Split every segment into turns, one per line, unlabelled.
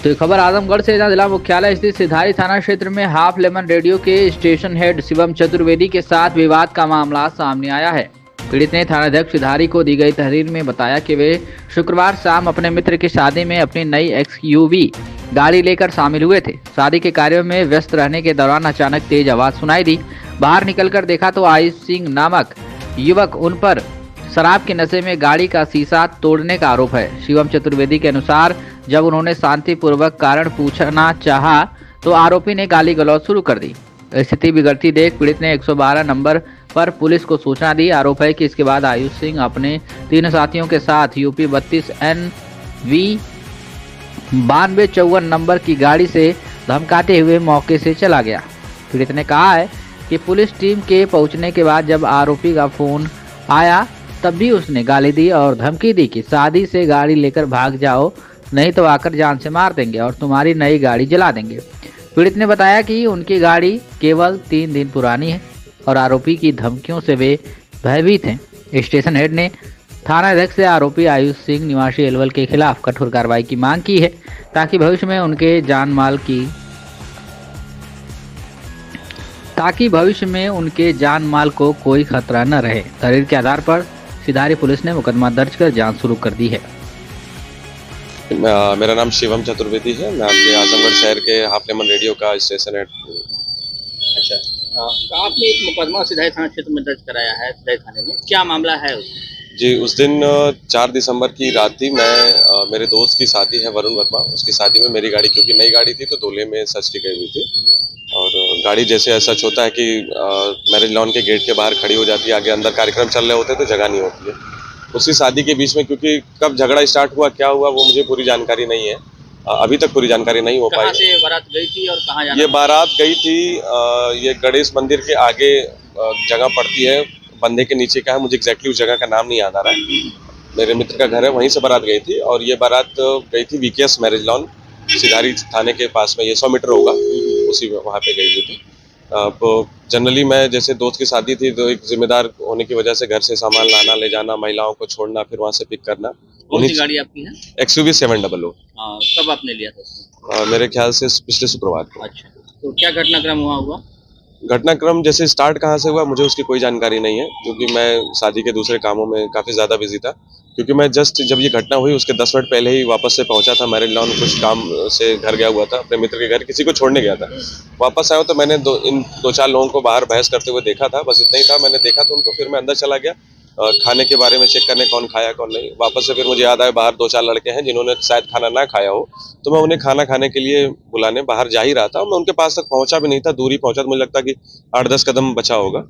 तो ये खबर आजमगढ़ से, जहां जिला मुख्यालय स्थित सिधारी थाना क्षेत्र में हाफ लेमन रेडियो के स्टेशन हेड शिवम चतुर्वेदी के साथ विवाद का मामला सामने आया है। पीड़ित ने थानाध्यक्ष सिधारी को दी गई तहरीर में बताया कि वे शुक्रवार शाम अपने मित्र की शादी में अपनी नई एक्सयूवी गाड़ी लेकर शामिल हुए थे। शादी के कार्यों में व्यस्त रहने के दौरान अचानक तेज आवाज सुनाई दी। बाहर निकलकर देखा तो आयुष सिंह नामक युवक उन पर शराब के नशे में गाड़ी का शीशा तोड़ने का आरोप है। शिवम चतुर्वेदी के अनुसार जब उन्होंने शांतिपूर्वक कारण पूछना चाहा तो आरोपी ने गाली गलौज शुरू कर दी। स्थिति बिगड़ती देख पीड़ित ने 112 नंबर पर पुलिस को सूचना दी। आरोप है कि इसके बाद आयुष सिंह अपने 3 साथियों के साथ यूपी 32 NV 9254 नंबर की गाड़ी से धमकाते हुए मौके से चला गया। पीड़ित ने कहा है कि पुलिस टीम के पहुंचने के बाद जब आरोपी का फोन आया तब भी उसने गाली दी और धमकी दी कि शादी से गाड़ी लेकर भाग जाओ, नहीं तो आकर जान से मार देंगे और तुम्हारी नई गाड़ी जला देंगे। पीड़ित ने बताया कि उनकी गाड़ी केवल 3 दिन पुरानी है और आरोपी की धमकियों से वे भयभीत हैं। स्टेशन हेड ने थानाध्यक्ष से आरोपी आयुष सिंह निवासी एलवल के खिलाफ कठोर कार्रवाई की मांग की है ताकि भविष्य में उनके जान माल को कोई खतरा न रहे। तहरीर के आधार पर सिधारी पुलिस ने मुकदमा दर्ज कर जांच शुरू कर दी है।
मेरा नाम शिवम चतुर्वेदी है। मैं आपके आजमगढ़ शहर के हाफ लेमन रेडियो का स्टेशन हेड।
अच्छा, आपने एक मुकदमा सिधारी थाना क्षेत्र में दर्ज कराया है। सिधारी थाने में क्या मामला है
जी, उस दिन 4 दिसंबर की रात थी। मेरे दोस्त की शादी है वरुण वर्मा, उसकी शादी में मेरी गाड़ी, क्योंकि नई गाड़ी थी तो दूल्हे में सज की गई हुई थी और गाड़ी जैसे सच होता है कि मैरिज लॉन के गेट के बाहर खड़ी हो जाती है। आगे अंदर कार्यक्रम चल रहे होते तो जगह नहीं होती है। उसी शादी के बीच में, क्योंकि कब झगड़ा स्टार्ट हुआ, क्या हुआ, वो मुझे पूरी जानकारी नहीं है। अभी तक पूरी जानकारी नहीं हो पाई।
कहाँ से बारात गई थी और कहाँ जाना?
ये बारात गई थी ये गणेश मंदिर के आगे जगह पड़ती है, बंधे के नीचे का है। मुझे एग्जैक्टली उस जगह का नाम नहीं याद आ रहा है। मेरे मित्र का घर है, वहीं से बारात गई थी और ये बारात गई थी VKS मैरिज लॉन, सिधारी थाने के पास में। ये 100 मीटर होगा, उसी वहाँ पे गई हुई थी। जनरली मैं, जैसे दोस्त की शादी थी तो एक जिम्मेदार होने की वजह से घर से सामान लाना, ले जाना, महिलाओं को छोड़ना, फिर वहाँ से पिक करना।
कौन सी गाड़ी आपकी है?
XUV 700।
कब आपने लिया था?
मेरे ख्याल से पिछले शुक्रवार को।
अच्छा, तो क्या घटनाक्रम हुआ?
घटनाक्रम जैसे स्टार्ट कहाँ से हुआ मुझे उसकी कोई जानकारी नहीं है, क्योंकि मैं शादी के दूसरे कामों में काफ़ी ज़्यादा बिजी था। क्योंकि मैं जस्ट जब ये घटना हुई उसके 10 मिनट पहले ही वापस से पहुंचा था मैरिज लॉन। कुछ काम से घर गया हुआ था, अपने मित्र के घर किसी को छोड़ने गया था। वापस आया तो मैंने इन 2-4 लोगों को बाहर बहस करते हुए देखा था, बस इतना ही था। मैंने देखा तो उनको, फिर मैं अंदर चला गया खाने के बारे में चेक करने, कौन खाया कौन नहीं। वापस से फिर मुझे याद आया बाहर 2-4 लड़के हैं जिन्होंने शायद खाना ना खाया हो, तो मैं उन्हें खाना खाने के लिए बुलाने बाहर जा ही रहा था। मैं उनके पास तक पहुंचा भी नहीं था, दूर ही पहुंचा। तो मुझे लगता कि 8-10 कदम बचा होगा,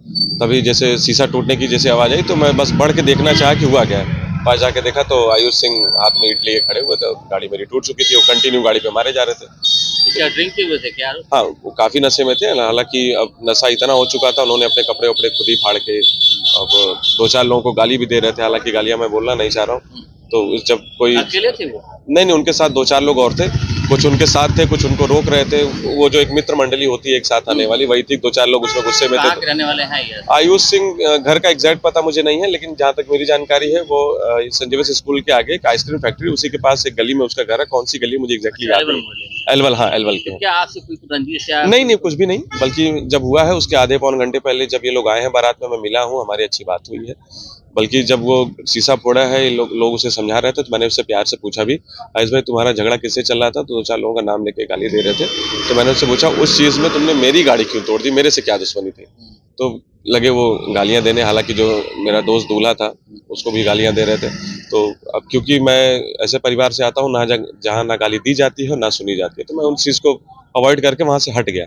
तभी जैसे शीशा टूटने की जैसे आवाज़ आई तो मैं बस बढ़ के देखना चाहा कि हुआ क्या है। पास जाके देखा तो आयुष सिंह हाथ में ईंट लिए खड़े हुए थे। गाड़ी मेरी टूट चुकी थी, वो कंटिन्यू गाड़ी पे मारे जा रहे थे।
क्या ड्रिंक किए हुए थे क्या?
हाँ, वो काफी नशे में थे। हालांकि अब नशा इतना हो चुका था, उन्होंने अपने कपड़े वपड़े खुद ही फाड़ के अब 2-4 लोगों को गाली भी दे रहे थे। हालांकि गालियां मैं बोलना नहीं चाह रहा हूँ। तो जब कोई
अकेले थे वो?
नहीं, उनके साथ 2-4 लोग और थे। कुछ उनके साथ थे, कुछ उनको रोक रहे थे। वो जो एक मित्र मंडली होती है एक साथ आने वाली, वही थी। 2-4 लोग उसमें गुस्से में थे।
कहाँ के रहने वाले हैं ये?
आयुष सिंह घर का एग्जैक्ट पता मुझे नहीं है, लेकिन जहाँ तक मेरी जानकारी है वो संजीवनी स्कूल के आगे एक आइसक्रीम फैक्ट्री, उसी के पास एक गली में उसका घर है। कौन सी गली मुझे एग्जैक्टली याद नहीं। एलवल, हाँ एलवल के।
क्या आपसे कोई रंजिश या? नहीं,
कुछ भी नहीं। बल्कि जब हुआ है उसके आधे पौन घंटे पहले जब ये लोग आए हैं बारात में, मैं मिला हूँ, हमारी अच्छी बात हुई है। बल्कि जब वो शीशा फोड़ा है, लोग उसे समझा रहे थे तो मैंने उससे प्यार से पूछा भी, आयुष भाई तुम्हारा झगड़ा किससे चल रहा था? तो 2-4 लोगों का नाम लेके गाली दे रहे थे। तो मैंने उससे पूछा उस चीज में तुमने मेरी गाड़ी क्यों तोड़ दी, मेरे से क्या दुश्मनी थी? तो लगे वो गालियां देने। हालांकि जो मेरा दोस्त दूल्हा था उसको भी गालियां दे रहे थे। तो अब क्योंकि मैं ऐसे परिवार से आता हूँ ना जहाँ ना गाली दी जाती है ना सुनी जाती है, तो मैं उन चीज को अवॉइड करके वहां से हट गया।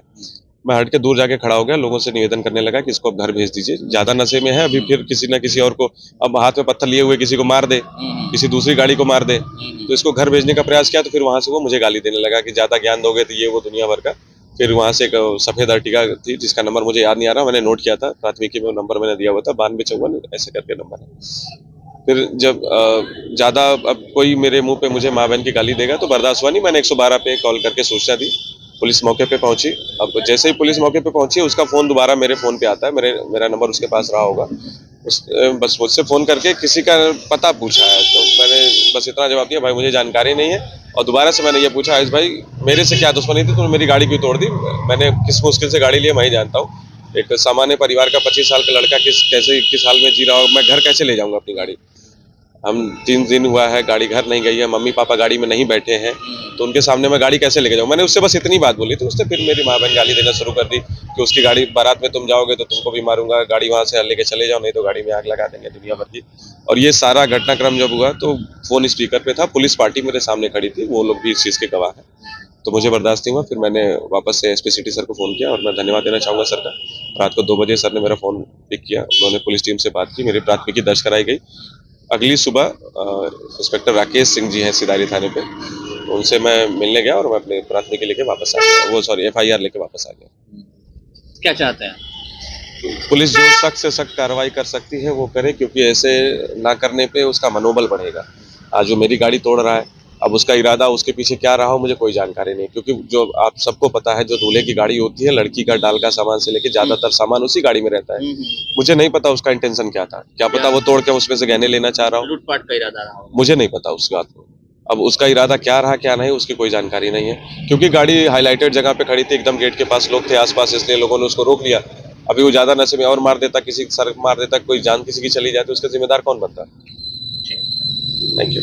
मैं हट के दूर जाके खड़ा हो गया, लोगों से निवेदन करने लगा कि इसको घर भेज दीजिए, ज्यादा नशे में है। अभी फिर किसी ना किसी और को, अब हाथ में पत्थर लिए हुए किसी को मार दे, किसी दूसरी गाड़ी को मार दे, तो इसको घर भेजने का प्रयास किया। तो फिर वहां से वो मुझे गाली देने लगा कि ज्यादा ज्ञान दोगे तो ये वो दुनिया भर का। फिर वहां से एक सफेद अर्टिगा थी जिसका नंबर मुझे याद नहीं आ रहा, मैंने नोट किया था प्राथमिकी में, नंबर मैंने दिया हुआ था 9254 ऐसे करके नंबर है। फिर जब ज्यादा अब कोई मेरे मुंह पे मुझे माँ बहन की गाली देगा तो बर्दाश्त हुआ नहीं। मैंने 112 पे कॉल करके सूचना दी। पुलिस मौके पे पहुंची। अब जैसे ही पुलिस मौके पे पहुंची उसका फोन दोबारा मेरे फोन पे आता है, मेरा नंबर उसके पास रहा होगा। बस मुझसे फ़ोन करके किसी का पता पूछा है, तो मैंने बस इतना जवाब दिया, भाई मुझे जानकारी नहीं है। और दोबारा से मैंने ये पूछा, आयुष भाई मेरे से क्या दुश्मनी थी, तूने मेरी गाड़ी क्यों तोड़ दी? मैंने किस मुश्किल से गाड़ी ली है मैं ही जानता हूँ। एक सामान्य परिवार का 25 साल का लड़का किस हाल में जी रहा होगा, मैं घर कैसे ले जाऊँगा अपनी गाड़ी? हम 3 दिन हुआ है, गाड़ी घर नहीं गई है, मम्मी पापा गाड़ी में नहीं बैठे हैं, तो उनके सामने मैं गाड़ी कैसे लेके जाऊँ? मैंने उससे बस इतनी बात बोली थी, उसने फिर मेरी माँ बहन गाली देना शुरू कर दी कि उसकी गाड़ी बारात में तुम जाओगे तो तुमको भी मारूंगा, गाड़ी वहाँ से लेके चले जाओ, नहीं तो गाड़ी में आग लगा देंगे दुनिया भर की। और ये सारा घटनाक्रम जब हुआ तो फ़ोन स्पीकर पे था, पुलिस पार्टी मेरे सामने खड़ी थी, वो लोग भी इस चीज़ के गवाह हैं। तो मुझे बर्दाश्त नहीं हुआ, फिर मैंने वापस से एसपी सिटी सर को फ़ोन किया और मैं धन्यवाद देना चाहूँगा सर का। रात को 2 बजे सर ने मेरा फ़ोन पिक किया, उन्होंने पुलिस टीम से बात की, मेरी प्राथमिकी दर्ज कराई गई। अगली सुबह इंस्पेक्टर राकेश सिंह जी हैं सिधारी थाने पे, उनसे मैं मिलने गया और मैं अपनी प्राथमिकी लेके वापस आ गया, FIR लेके वापस आ गया।
क्या चाहते हैं?
पुलिस जो सख्त से सख्त कार्रवाई कर सकती है वो करे, क्योंकि ऐसे ना करने पे उसका मनोबल बढ़ेगा। आज जो मेरी गाड़ी तोड़ रहा है, अब उसका इरादा उसके पीछे क्या रहा हो मुझे कोई जानकारी नहीं, क्योंकि जो आप सबको पता है जो दूल्हे की गाड़ी होती है, लड़की का डाल का सामान से लेके ज्यादातर सामान उसी गाड़ी में रहता है। मुझे नहीं पता उसका इंटेंशन क्या था, क्या पता वो तोड़ के उसमें से गहने लेना चाह रहा हो,
लूटपाट का इरादा रहा हो।
मुझे नहीं पता उस बात को। अब उसका इरादा क्या रहा क्या नहीं उसकी कोई जानकारी नहीं है, क्योंकि गाड़ी हाईलाइटेड जगह पे खड़ी थी, एकदम गेट के पास लोग थे आसपास, इसलिए लोगों ने उसको रोक लिया। अभी वो ज्यादा नशे में और मार देता, किसी सर मार देता, कोई जान किसी की चली जाए तो उसका जिम्मेदार कौन बनता? Thank you.